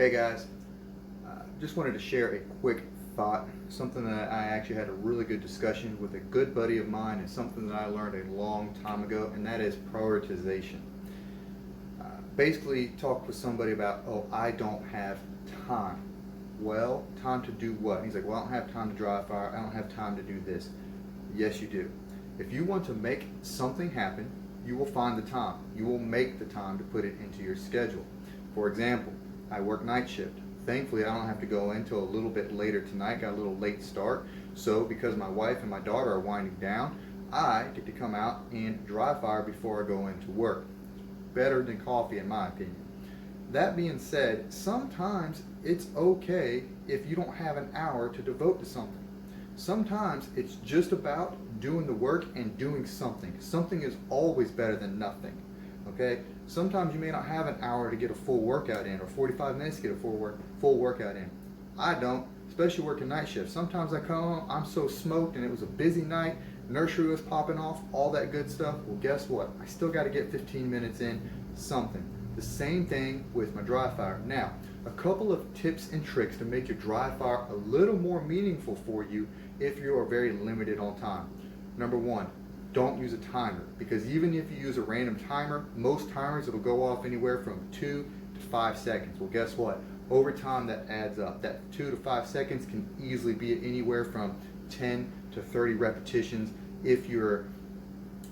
Hey guys, just wanted to share a quick thought, something that I actually had a really good discussion with a good buddy of mine, and something that I learned a long time ago, and that is prioritization. Basically talked with somebody about, oh, I don't have time. Well, time to do what? And he's like, well, I don't have time to dry fire, I don't have time to do this. Yes, you do. If you want to make something happen, you will find the time. You will make the time to put it into your schedule. For example, I work night shift. Thankfully, I don't have to go in until a little bit later tonight. Got a little late start. So because my wife and my daughter are winding down, I get to come out and dry fire before I go into work. Better than coffee in my opinion. That being said, sometimes it's okay if you don't have an hour to devote to something. Sometimes it's just about doing the work and doing something. Something is always better than nothing. Okay? Sometimes you may not have an hour to get a full workout in, or 45 minutes to get a full workout in. I don't, especially working night shift. Sometimes I come home, I'm so smoked, and it was a busy night, nursery was popping off, all that good stuff. Well, guess what? I still got to get 15 minutes in something. The same thing with my dry fire. Now, a couple of tips and tricks to make your dry fire a little more meaningful for you if you are very limited on time. Number one, don't use a timer, because even if you use a random timer, most timers it'll go off anywhere from 2 to 5 seconds. Well, guess what? Over time that adds up. That 2 to 5 seconds can easily be anywhere from 10 to 30 repetitions if you're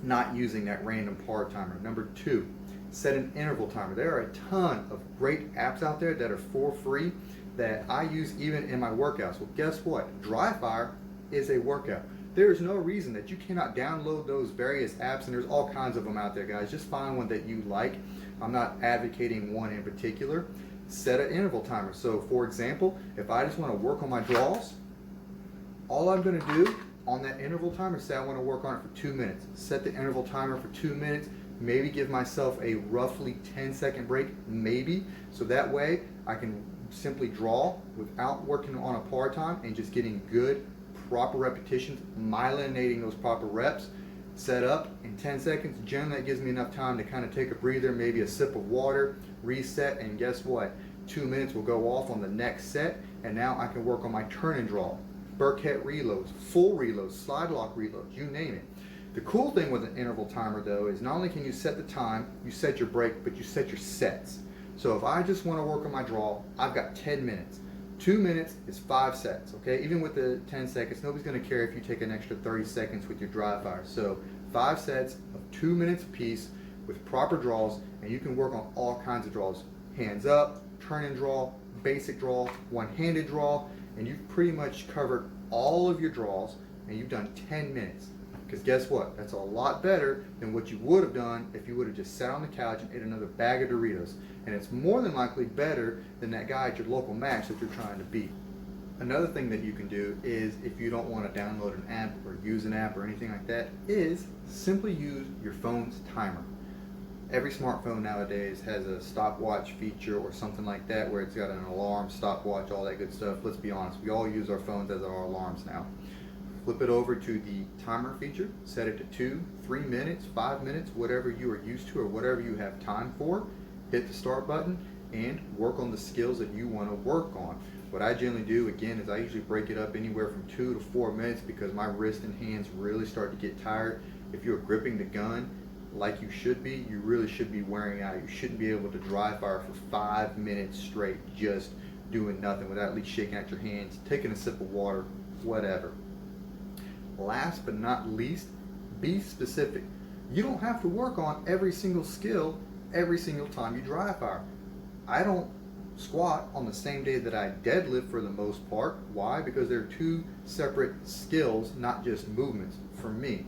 not using that random par timer. Number two, set an interval timer. There are a ton of great apps out there that are for free that I use even in my workouts. Well, guess what? Dry fire is a workout. There is no reason that you cannot download those various apps, and there's all kinds of them out there, guys. Just find one that you like. I'm not advocating one in particular. Set an interval timer. So for example, if I just want to work on my draws, all I'm going to do on that interval timer, say I want to work on it for 2 minutes. Set the interval timer for 2 minutes. Maybe give myself a roughly 10-second break, maybe. So that way I can simply draw without working on a par time and just getting good, proper repetitions, myelinating those proper reps. Set up in 10 seconds. Generally that gives me enough time to kind of take a breather, maybe a sip of water, reset, and guess what? 2 minutes will go off on the next set, and now I can work on my turn and draw, Burkett reloads, full reloads, slide lock reloads, you name it. The cool thing with an interval timer though is not only can you set the time, you set your break, but you set your sets. So if I just want to work on my draw, I've got 10 minutes. 2 minutes is 5 sets, okay? Even with the 10 seconds, nobody's going to care if you take an extra 30 seconds with your dry fire. So 5 sets of 2 minutes apiece with proper draws, and you can work on all kinds of draws. Hands up, turn and draw, basic draw, one-handed draw, and you've pretty much covered all of your draws, and you've done 10 minutes. Because guess what? That's a lot better than what you would have done if you would have just sat on the couch and ate another bag of Doritos. And it's more than likely better than that guy at your local match that you're trying to beat. Another thing that you can do is, if you don't want to download an app or use an app or anything like that, is simply use your phone's timer. Every smartphone nowadays has a stopwatch feature or something like that, where it's got an alarm, stopwatch, all that good stuff. Let's be honest, we all use our phones as our alarms now. Flip it over to the timer feature, set it to 2, 3 minutes, 5 minutes, whatever you are used to or whatever you have time for. Hit the start button and work on the skills that you want to work on. What I generally do, again, is I usually break it up anywhere from 2 to 4 minutes, because my wrist and hands really start to get tired. If you're gripping the gun like you should be, you really should be wearing out. You shouldn't be able to dry fire for 5 minutes straight just doing nothing without at least shaking out your hands, taking a sip of water, whatever. Last but not least, be specific. You don't have to work on every single skill every single time you dry fire. I don't squat on the same day that I deadlift for the most part. Why? Because they're two separate skills, not just movements for me.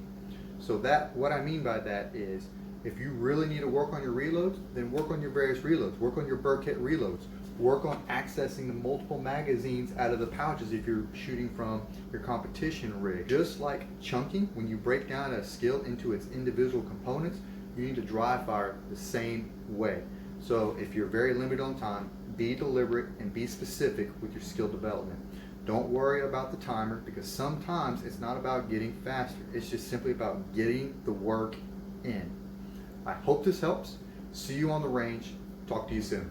So that, what I mean by that is, if you really need to work on your reloads, then work on your various reloads. Work on your Burkett reloads. Work on accessing the multiple magazines out of the pouches if you're shooting from your competition rig. Just like chunking, when you break down a skill into its individual components, you need to dry fire the same way. So if you're very limited on time, be deliberate and be specific with your skill development. Don't worry about the timer, because sometimes it's not about getting faster. It's just simply about getting the work in. I hope this helps. See you on the range. Talk to you soon.